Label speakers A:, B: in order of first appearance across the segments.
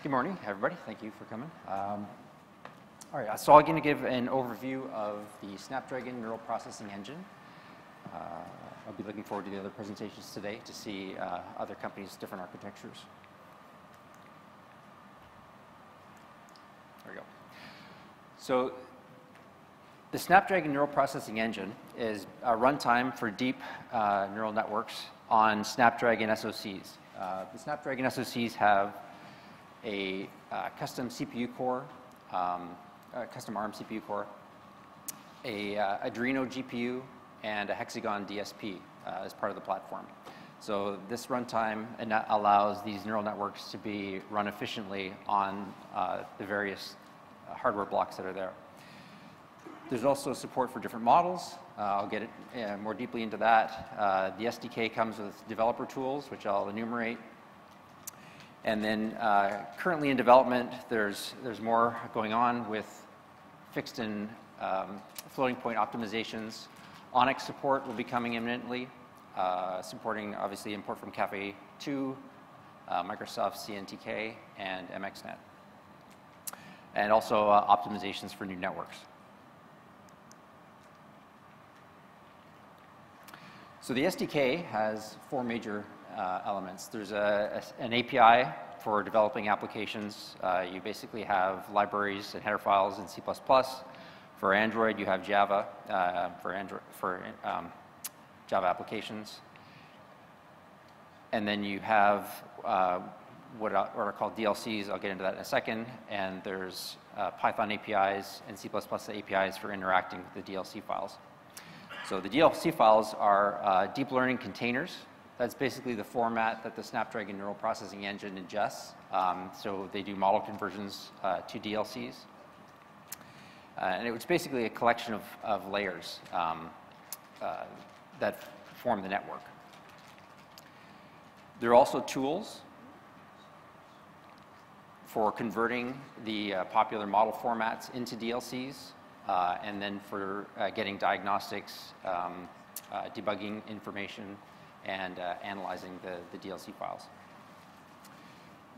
A: Good morning, everybody. Thank you for coming. All right, so I'm going to give an overview of the Snapdragon neural processing engine. I'll be looking forward to the other presentations today to see other companies' different architectures. There we go. So the Snapdragon neural processing engine is a runtime for deep neural networks on Snapdragon SoCs. The Snapdragon SoCs have a custom CPU core, a custom ARM CPU core, a Adreno GPU, and a Hexagon DSP as part of the platform. So this runtime allows these neural networks to be run efficiently on the various hardware blocks that are there. There's also support for different models. I'll get more deeply into that. The SDK comes with developer tools, which I'll enumerate. And then currently in development, there's more going on with fixed and floating point optimizations. Onyx support will be coming imminently, supporting obviously import from Cafe 2, Microsoft CNTK, and MXNet. And also optimizations for new networks. So the SDK has four major elements. There's an API for developing applications. You basically have libraries and header files in C++. For Android, you have Java for Java applications. And then you have what are called DLCs. I'll get into that in a second. And there's Python APIs and C++ APIs for interacting with the DLC files. So the DLC files are deep learning containers. That's basically the format that the Snapdragon neural processing engine ingests. So they do model conversions to DLCs. And it's basically a collection of layers that form the network. There are also tools for converting the popular model formats into DLCs, and then for getting diagnostics, debugging information, and analyzing the DLC files.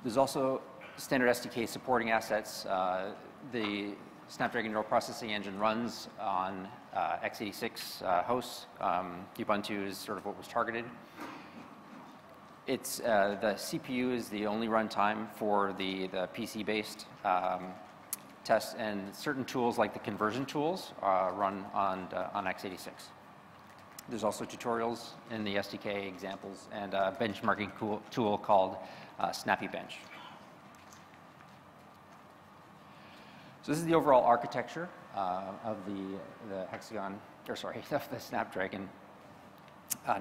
A: There's also standard SDK supporting assets. The Snapdragon neural processing engine runs on x86 hosts. Ubuntu is sort of what was targeted. It's the CPU is the only runtime for the PC-based tests, and certain tools like the conversion tools run on x86. There's also tutorials in the SDK examples and a benchmarking tool called SnappyBench. So this is the overall architecture of the Hexagon, or sorry, of the Snapdragon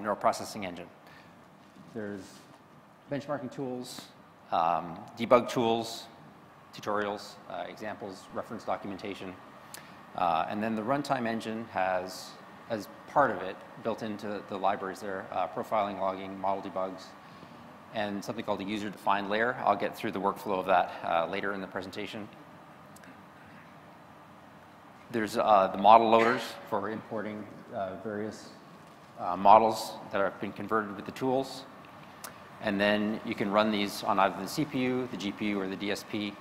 A: neural processing engine. There's benchmarking tools, debug tools, tutorials, examples, reference documentation, and then the runtime engine has, as part of it, built into the libraries there, profiling, logging, model debugs, and something called a user-defined layer. I'll get through the workflow of that later in the presentation. There's the model loaders for importing various models that have been converted with the tools. And then you can run these on either the CPU, the GPU, or the DSP.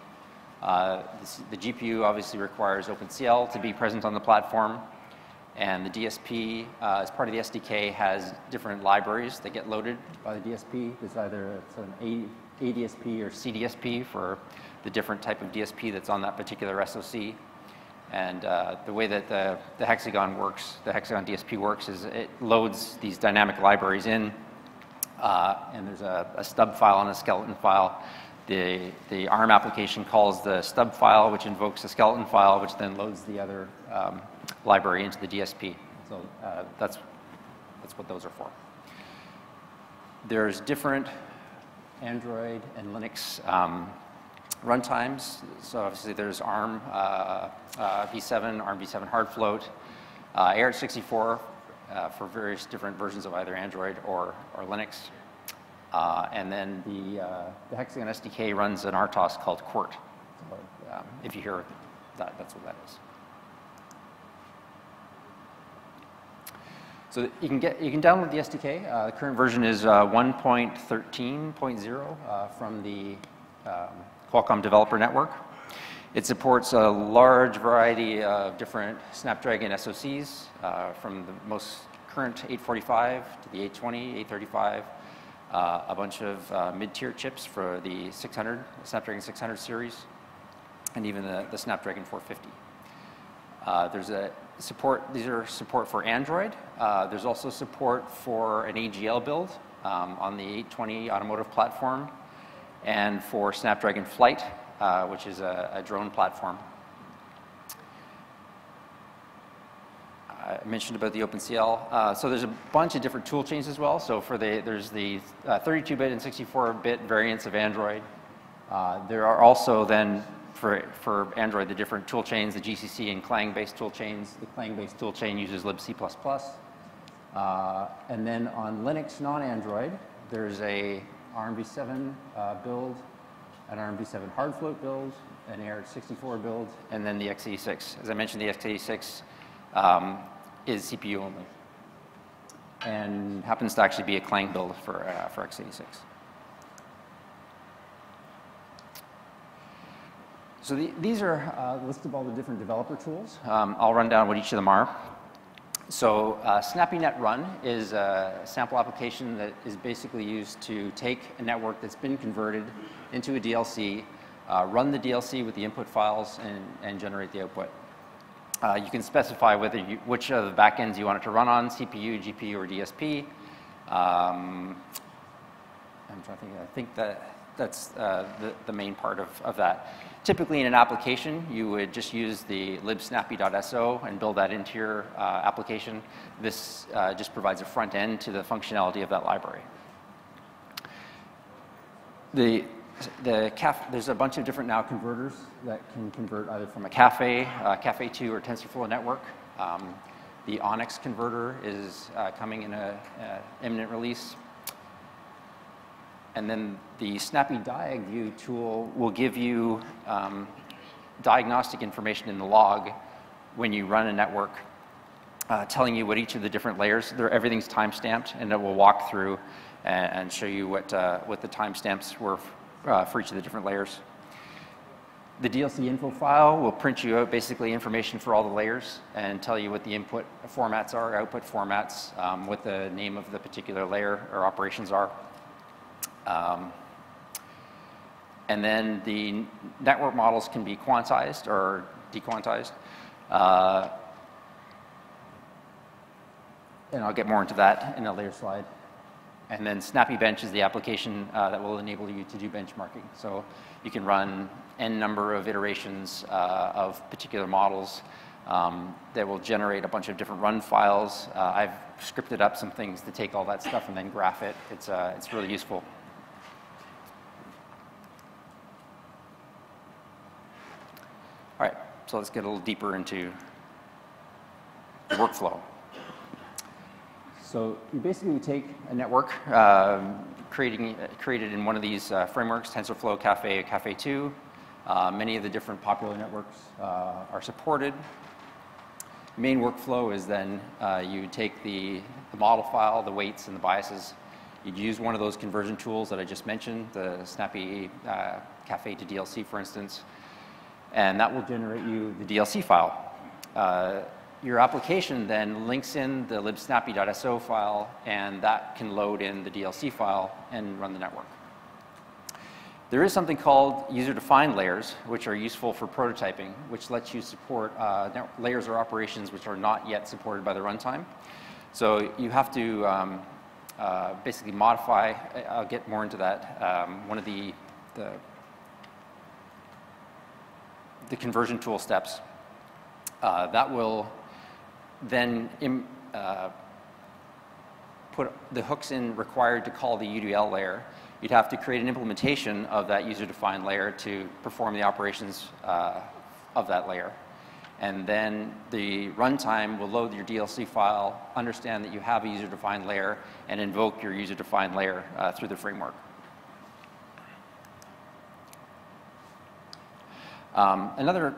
A: The GPU obviously requires OpenCL to be present on the platform. And the DSP, as part of the SDK, has different libraries that get loaded by the DSP. There's either an ADSP or CDSP for the different type of DSP that's on that particular SoC. And the way that the Hexagon works, the Hexagon DSP works, is it loads these dynamic libraries in, and there's a stub file and a skeleton file. The ARM application calls the stub file, which invokes the skeleton file, which then loads the other library into the DSP. So that's what those are for. There's different Android and Linux runtimes. So obviously there's ARM v7, ARM v7 hard float, ARch64 for various different versions of either Android or Linux. And then the Hexagon SDK runs an RTOS called Quirt. So, if you hear that, that's what that is. So you can download the SDK. The current version is 1.13.0 from the Qualcomm Developer Network. It supports a large variety of different Snapdragon SoCs, from the most current 845 to the 820, 835, a bunch of mid-tier chips for the 600, Snapdragon 600 series, and even the Snapdragon 450. There's a these are support for Android. There's also support for an AGL build on the 820 automotive platform, and for Snapdragon Flight, which is a drone platform. I mentioned about the OpenCL. So there's a bunch of different tool chains as well. So there's the 32-bit and 64-bit variants of Android. There are also then, for Android, the different tool chains, the GCC and Clang-based tool chains. The Clang-based tool chain uses libc++. And then on Linux non-Android, there's a ARMv7 build, an ARMv7 hard float build, an AR64 build, and then the x86. As I mentioned, the x86 is CPU only, and happens to actually be a Clang build for x86. So these are a list of all the different developer tools. I'll run down what each of them are. So SnappyNet Run is a sample application that is basically used to take a network that's been converted into a DLC, run the DLC with the input files, and generate the output. You can specify which of the backends you want it to run on, CPU, GPU, or DSP. I'm trying to think. I think that's the main part of that. Typically, in an application, you would just use the libsnappy.so and build that into your application. This just provides a front end to the functionality of that library. There's a bunch of different now converters that can convert either from a Caffe2, or TensorFlow network. The Onyx converter is coming in an imminent release. And then the Snappy Diag View tool will give you diagnostic information in the log when you run a network, telling you what each of the different layers, everything's time-stamped, and it will walk through and show you what the timestamps were for each of the different layers. The DLC info file will print you out basically information for all the layers and tell you what the input formats are, output formats, what the name of the particular layer or operations are. And then the network models can be quantized or dequantized. And I'll get more into that in a later slide. And then Snappy Bench is the application that will enable you to do benchmarking. So you can run n number of iterations of particular models that will generate a bunch of different run files. I've scripted up some things to take all that stuff and then graph it. It's really useful. All right, so let's get a little deeper into the workflow. So you basically take a network created in one of these frameworks, TensorFlow, Caffe, Caffe2. Many of the different popular networks are supported. The main workflow is then you take the model file, the weights, and the biases. You'd use one of those conversion tools that I just mentioned, the Snappy Caffe to DLC, for instance, and that will generate you the DLC file. Your application then links in the libsnappy.so file, and that can load in the DLC file and run the network. There is something called user-defined layers, which are useful for prototyping, which lets you support layers or operations which are not yet supported by the runtime. So you have to basically modify. I'll get more into that. One of the conversion tool steps that will then put the hooks in required to call the UDL layer. You'd have to create an implementation of that user-defined layer to perform the operations of that layer. And then the runtime will load your DLC file, understand that you have a user-defined layer, and invoke your user-defined layer through the framework. Another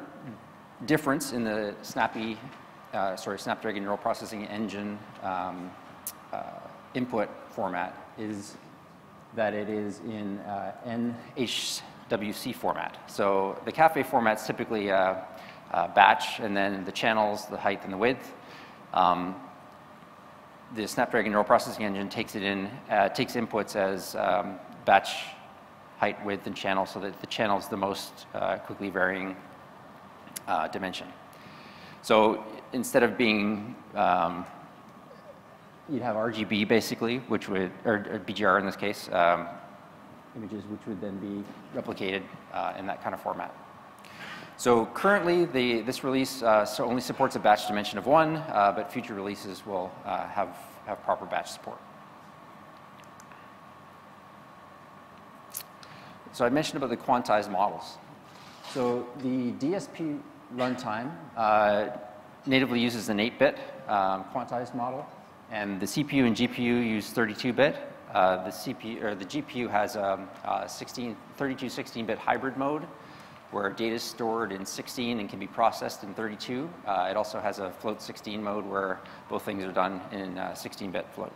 A: difference in the Snapdragon Neural Processing Engine input format is that it is in WC format. So the cafe format is typically a batch, and then the channels, the height and the width. The Snapdragon neural processing engine takes it in, takes inputs as batch, height, width, and channel, so that the channel is the most quickly varying dimension. So instead of being, you'd have RGB basically, which would, or BGR in this case, images which would then be replicated in that kind of format. So currently, this release only supports a batch dimension of 1, but future releases will have proper batch support. So I mentioned about the quantized models. So the DSP runtime natively uses an 8-bit quantized model, and the CPU and GPU use 32-bit. The CPU or the GPU has a 32 16-bit hybrid mode, where data is stored in 16 and can be processed in 32. It also has a float 16 mode where both things are done in 16-bit float.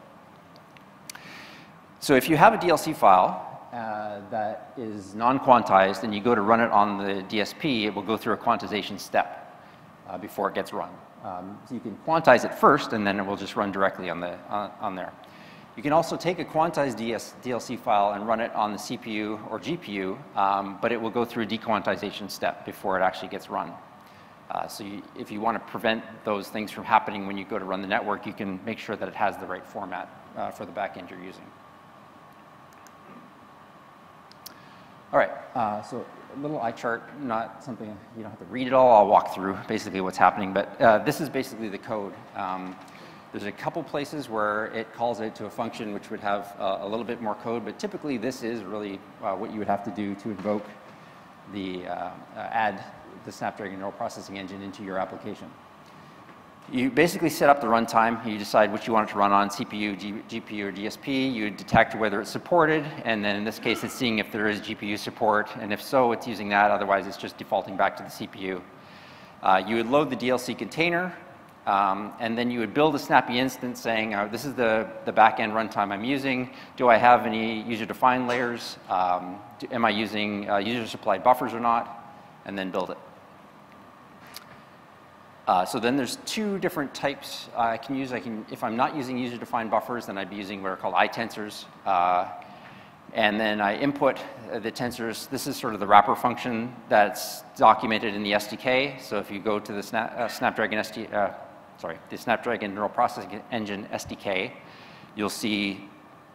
A: So if you have a DLC file that is non-quantized and you go to run it on the DSP, it will go through a quantization step before it gets run. So you can quantize it first, and then it will just run directly on there. You can also take a quantized DLC file and run it on the CPU or GPU, but it will go through a dequantization step before it actually gets run. So if you want to prevent those things from happening when you go to run the network, you can make sure that it has the right format for the backend you're using. All right, so a little eye chart, not something you don't have to read it all. I'll walk through basically what's happening, but this is basically the code. There's a couple places where it calls it to a function which would have a little bit more code, but typically this is really what you would have to do to invoke the add the Snapdragon neural processing engine into your application. You basically set up the runtime. You decide what you want it to run on, CPU, GPU, or DSP. You detect whether it's supported, and then in this case it's seeing if there is GPU support, and if so, it's using that. Otherwise, it's just defaulting back to the CPU. You would load the DLC container, and then you would build a snappy instance saying, this is the back-end runtime I'm using. Do I have any user-defined layers? Am I using user-supplied buffers or not? And then build it. So then there's two different types I can use. If I'm not using user-defined buffers, then I'd be using what are called iTensors. And then I input the tensors. This is sort of the wrapper function that's documented in the SDK. So if you go to the Snapdragon Neural Processing Engine SDK, you'll see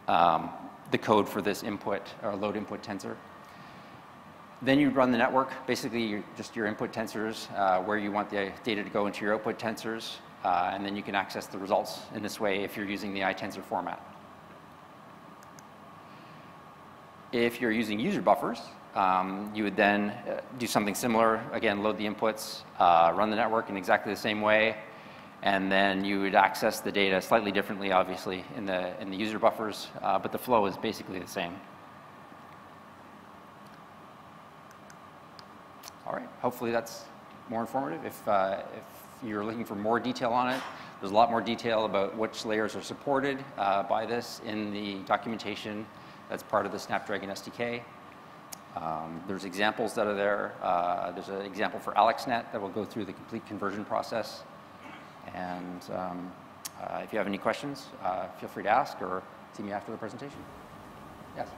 A: the code for this input or load input tensor. Then you run the network, basically just your input tensors, where you want the data to go into your output tensors, and then you can access the results in this way if you're using the iTensor format. If you're using user buffers, you would then do something similar. Again, load the inputs, run the network in exactly the same way, and then you would access the data slightly differently, obviously, in the user buffers, but the flow is basically the same. All right, hopefully that's more informative. If you're looking for more detail on it, there's a lot more detail about which layers are supported by this in the documentation that's part of the Snapdragon SDK. There's examples that are there. There's an example for AlexNet that will go through the complete conversion process. And if you have any questions, feel free to ask or see me after the presentation. Yes?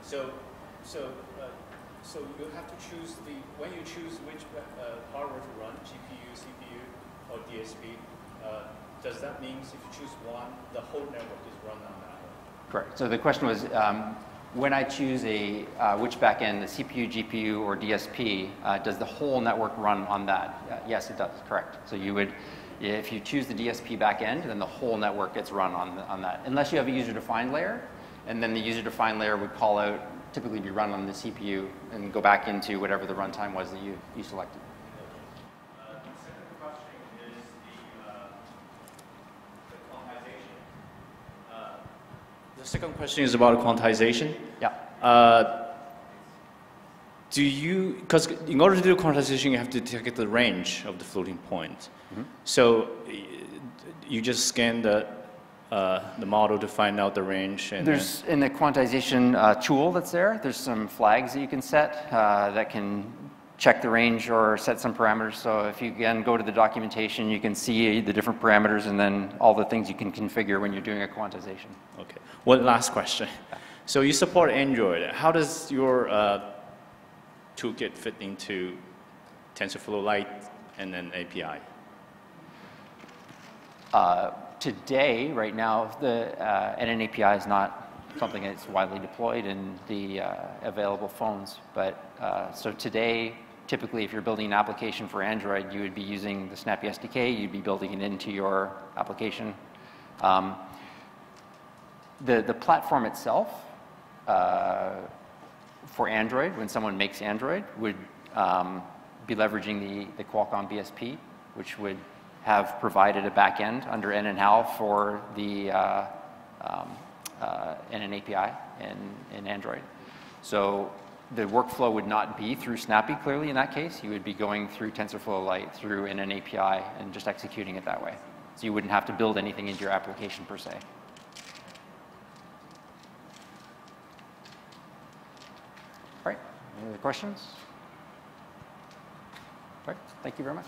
B: So you have to choose when you choose which hardware to run, GPU, CPU, or DSP, does that mean if you choose one, the whole network is run on that one?
A: Correct. So the question was, when I choose which backend, the CPU, GPU, or DSP, does the whole network run on that? Yes, it does, correct. So you would, if you choose the DSP backend, then the whole network gets run on that, unless you have a user-defined layer, and then the user-defined layer would call out, typically be run on the CPU, and go back into whatever the runtime was that you selected.
C: The second question is the quantization. The second question is about quantization.
A: Yeah.
C: Because in order to do quantization, you have to detect the range of the floating point.
A: Mm-hmm.
C: So you just scan the model to find out the range? And
A: There's, in the quantization tool that's there, there's some flags that you can set that can check the range or set some parameters. So if you again go to the documentation, you can see the different parameters and then all the things you can configure when you're doing a quantization.
C: Okay. One last question. So you support Android. How does your toolkit fit into TensorFlow Lite and then API?
A: Today, right now, the NN API is not something that's widely deployed in the available phones. But so today, typically, if you're building an application for Android, you would be using the Snappy SDK. You'd be building it into your application. The platform itself for Android, when someone makes Android, would be leveraging the Qualcomm BSP, which would have provided a backend under NNHAL for the NN API in Android. So the workflow would not be through Snappy, clearly, in that case. You would be going through TensorFlow Lite, through NN API, and just executing it that way. So you wouldn't have to build anything into your application, per se. All right, any other questions? All right, thank you very much.